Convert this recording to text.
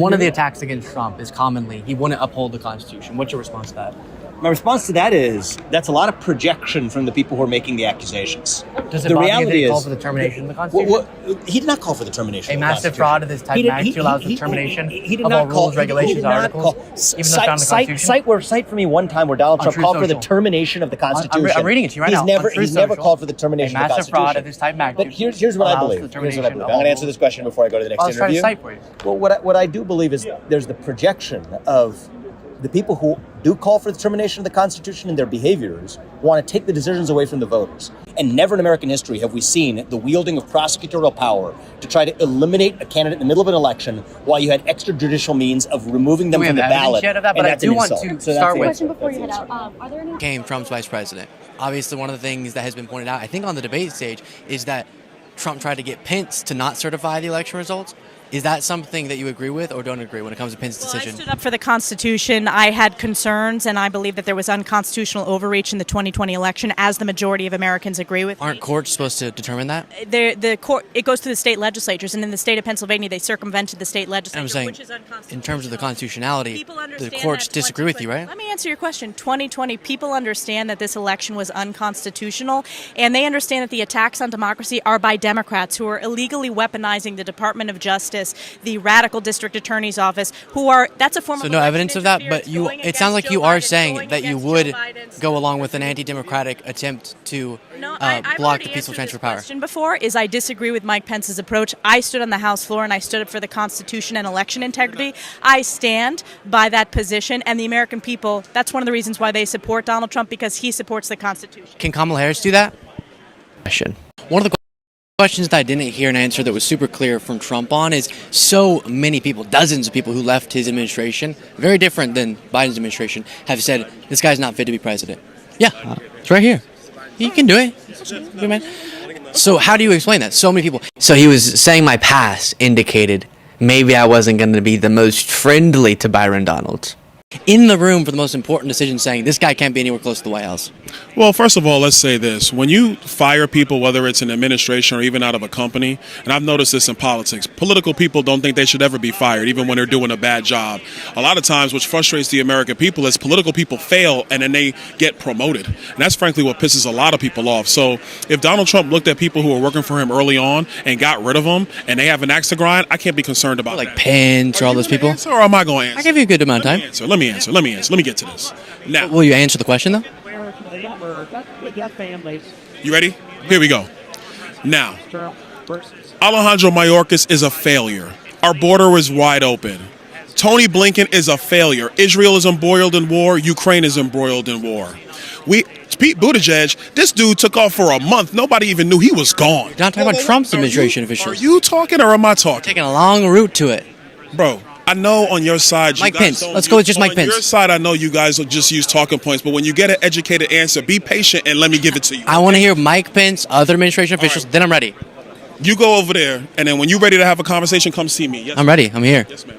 One of the attacks against Trump is commonly he wouldn't uphold the Constitution. What's your response to that? My response to that is that's a lot of projection from the people who are making the accusations. Does it bother you that he called for the termination of the Constitution? He did not call for the termination A of the massive Constitution. fraud of this type actually allows the termination of all rules, regulations, articles, even though it's found in the Constitution? Cite for me one time where Donald Trump called for the termination of the Constitution. I'm reading it to you right now. He's never called for the termination of the Constitution. A massive fraud of this type But here's what I believe. I'm going to answer this question before I go to the next interview. I'll try to cite for you. Well, what I do believe is there's the projection of the people who do call for the termination of the Constitution and their behaviors want to take the decisions away from the voters. And never in American history have we seen the wielding of prosecutorial power to try to eliminate a candidate in the middle of an election while you had extrajudicial means of removing them from the ballot. But I do want to start with. Question before you head out. Are there any? Became Trump's vice president. Obviously, one of the things that has been pointed out, I think on the debate stage, is that Trump tried to get Pence to not certify the election results. Is that something that you agree with or don't agree when it comes to Pence's decision? I stood up for the Constitution. I had concerns, and I believe that there was unconstitutional overreach in the 2020 election, as the majority of Americans agree with. Aren't courts supposed to determine that? The court, it goes to the state legislatures, and in the state of Pennsylvania, they circumvented the state legislature, I'm saying, which is unconstitutional. in terms of the constitutionality, the courts disagree with you, right? Let me answer your question. 2020, people understand that this election was unconstitutional, and they understand that the attacks on democracy are by Democrats who are illegally weaponizing the Department of Justice, the radical district attorney's office, that's a form of. So no evidence of that, but it sounds like you are saying that you would go along with an anti-democratic attempt to block the peaceful transfer of power. Question before is I disagree with Mike Pence's approach. I stood on the House floor and I stood up for the Constitution and election integrity. I stand by that position, and the American people, that's one of the reasons why they support Donald Trump, because he supports the Constitution. Can Kamala Harris do that? One of the questions that I didn't hear an answer that was super clear from Trump on is so many people, dozens of people who left his administration, very different than Biden's administration, have said this guy's not fit to be president. Yeah, it's right here. He can do it. Good man. So how do you explain that? So many people. So he was saying my past indicated maybe I wasn't going to be the most friendly to Byron Donalds. In the room for the most important decision, saying this guy can't be anywhere close to the White House. Well, first of all, let's say this. When you fire people, whether it's an administration or even out of a company, and I've noticed this in politics, political people don't think they should ever be fired, even when they're doing a bad job. A lot of times, which frustrates the American people, is political people fail and then they get promoted. And that's frankly what pisses a lot of people off. So if Donald Trump looked at people who were working for him early on and got rid of them and they have an axe to grind, I can't be concerned about like Pence or all those people. Answer, or am I going to answer? I give you a good amount of time. Let me answer. Let me get to this. Now, will you answer the question, though? You ready? Here we go. Now, Alejandro Mayorkas is a failure. Our border is wide open. Tony Blinken is a failure. Israel is embroiled in war. Ukraine is embroiled in war. Pete Buttigieg, this dude took off for a month. Nobody even knew he was gone. You're not talking about Trump's administration officials. Are you talking or am I talking? Taking a long route to it. Bro, I know on your side, Mike Pence. Let's go with just Mike Pence. On your side, I know you guys will just use talking points, but when you get an educated answer, be patient and let me give it to you. I want to hear Mike Pence, other administration officials, then I'm ready. You go over there, and then when you're ready to have a conversation, come see me. Yes, I'm ready. I'm here. Yes, ma'am.